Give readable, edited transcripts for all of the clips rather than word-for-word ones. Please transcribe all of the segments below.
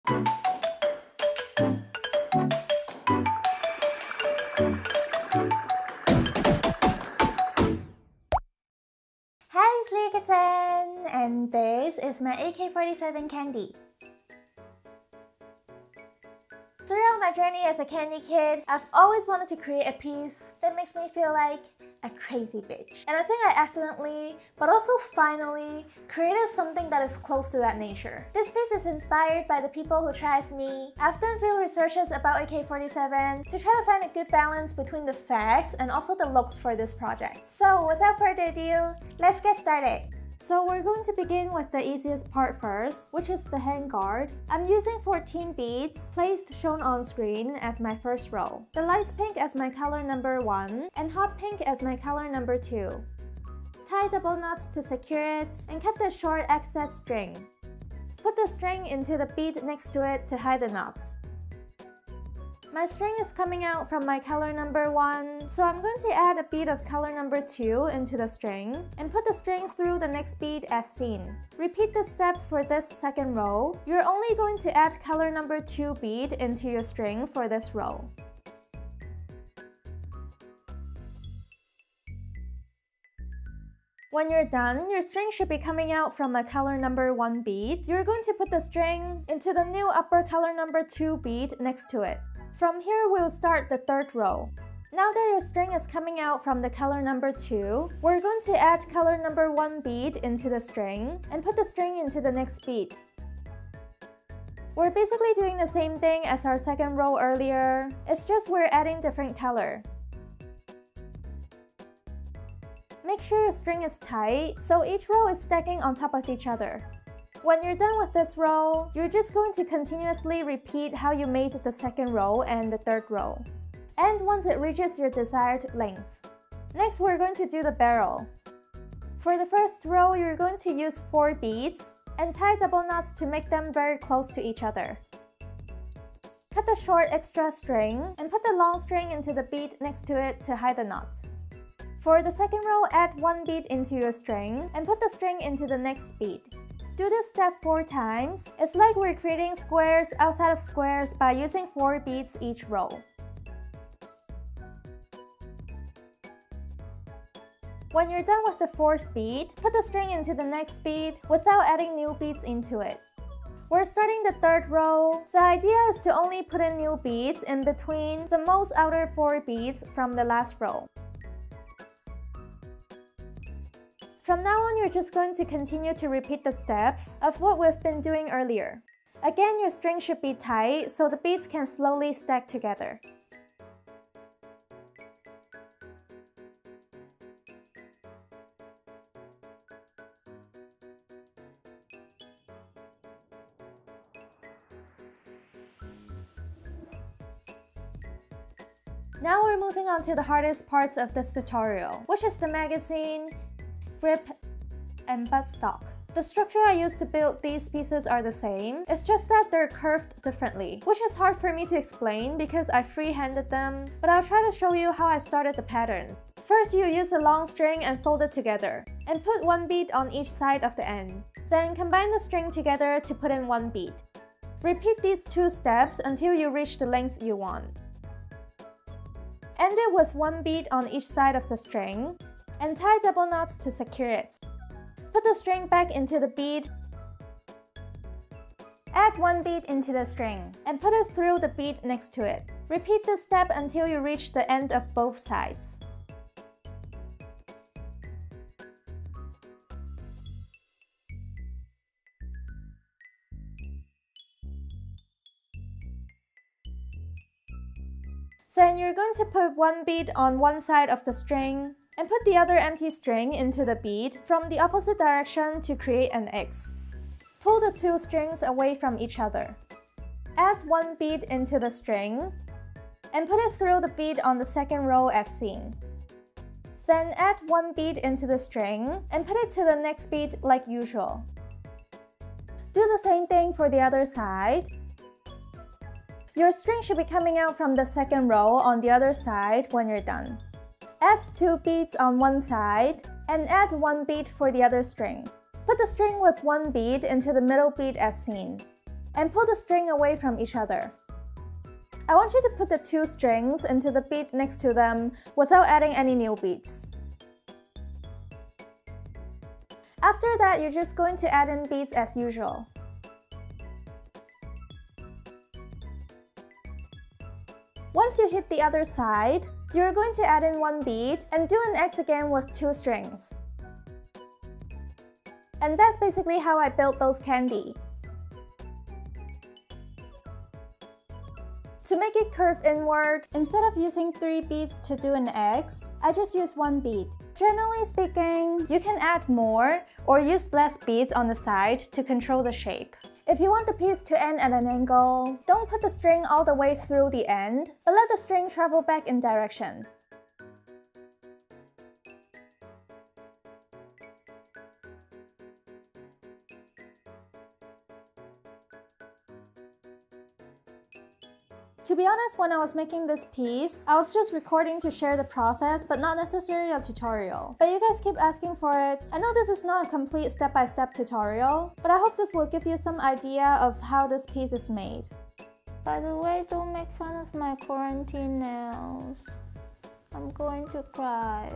Hi, it's LINKTREE, and this is my AK-47 Kandi. Throughout my journey as a Kandi kid, I've always wanted to create a piece that makes me feel like a crazy bitch. And I think I accidentally, but also finally, created something that is close to that nature. This piece is inspired by the people who try as me. I've done field researches about AK-47 to try to find a good balance between the facts and also the looks for this project. So without further ado, let's get started. So we're going to begin with the easiest part first, which is the handguard. I'm using 14 beads, placed shown on screen as my first row. The light pink as my color number 1, and hot pink as my color number 2. Tie double knots to secure it, and cut the short excess string. Put the string into the bead next to it to hide the knots. My string is coming out from my color number 1, so I'm going to add a bead of color number 2 into the string and put the string through the next bead as seen. Repeat the step for this second row. You're only going to add color number 2 bead into your string for this row. When you're done, your string should be coming out from a color number 1 bead. You're going to put the string into the new upper color number 2 bead next to it. From here, we'll start the third row. Now that your string is coming out from the color number 2, we're going to add color number 1 bead into the string and put the string into the next bead. We're basically doing the same thing as our second row earlier, it's just we're adding different color. Make sure your string is tight, so each row is stacking on top of each other. When you're done with this row, you're just going to continuously repeat how you made the second row and the third row, and once it reaches your desired length. Next, we're going to do the barrel. For the first row, you're going to use 4 beads and tie double knots to make them very close to each other. Cut the short extra string and put the long string into the bead next to it to hide the knots. For the second row, add 1 bead into your string and put the string into the next bead. Do this step 4 times. It's like we're creating squares outside of squares by using 4 beads each row. When you're done with the 4th bead, put the string into the next bead without adding new beads into it. We're starting the third row. The idea is to only put in new beads in between the most outer 4 beads from the last row. From now on, you're just going to continue to repeat the steps of what we've been doing earlier. Again, your string should be tight so the beads can slowly stack together. Now we're moving on to the hardest parts of this tutorial, which is the magazine, grip, and buttstock. The structure I used to build these pieces are the same, it's just that they're curved differently, which is hard for me to explain because I freehanded them, but I'll try to show you how I started the pattern. First, you use a long string and fold it together, and put 1 bead on each side of the end. Then combine the string together to put in 1 bead. Repeat these 2 steps until you reach the length you want. End it with 1 bead on each side of the string, and tie double knots to secure it. Put the string back into the bead. Add 1 bead into the string and put it through the bead next to it. Repeat this step until you reach the end of both sides. Then you're going to put 1 bead on one side of the string and put the other empty string into the bead from the opposite direction to create an X. Pull the 2 strings away from each other. Add 1 bead into the string and put it through the bead on the second row as seen. Then add 1 bead into the string and put it to the next bead like usual. Do the same thing for the other side. Your string should be coming out from the second row on the other side when you're done. Add 2 beads on one side and add 1 bead for the other string. Put the string with 1 bead into the middle bead as seen. and pull the string away from each other. I want you to put the 2 strings into the bead next to them without adding any new beads. After that, you're just going to add in beads as usual. Once you hit the other side, you're going to add in 1 bead and do an X again with 2 strings. And that's basically how I built those candy. To make it curve inward, instead of using 3 beads to do an X, I just use 1 bead. Generally speaking, you can add more or use less beads on the side to control the shape. If you want the piece to end at an angle, don't put the string all the way through the end, but let the string travel back in direction. To be honest, when I was making this piece, I was just recording to share the process, but not necessarily a tutorial. But you guys keep asking for it. I know this is not a complete step-by-step tutorial, but I hope this will give you some idea of how this piece is made. By the way, don't make fun of my quarantine nails. I'm going to cry.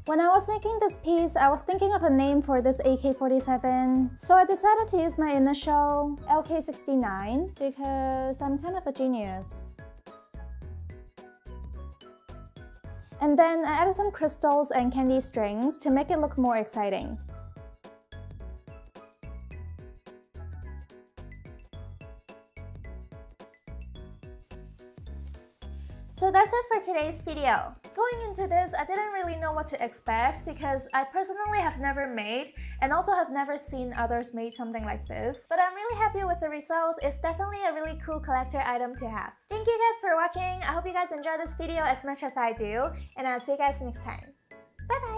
When I was making this piece, I was thinking of a name for this AK-47, so I decided to use my initial LK-69 because I'm kind of a genius. And then I added some crystals and candy strings to make it look more exciting. So that's it for today's video. Going into this, I didn't really know what to expect because I personally have never made and also have never seen others made something like this. But I'm really happy with the results. It's definitely a really cool collector item to have. Thank you guys for watching. I hope you guys enjoyed this video as much as I do, and I'll see you guys next time. Bye bye!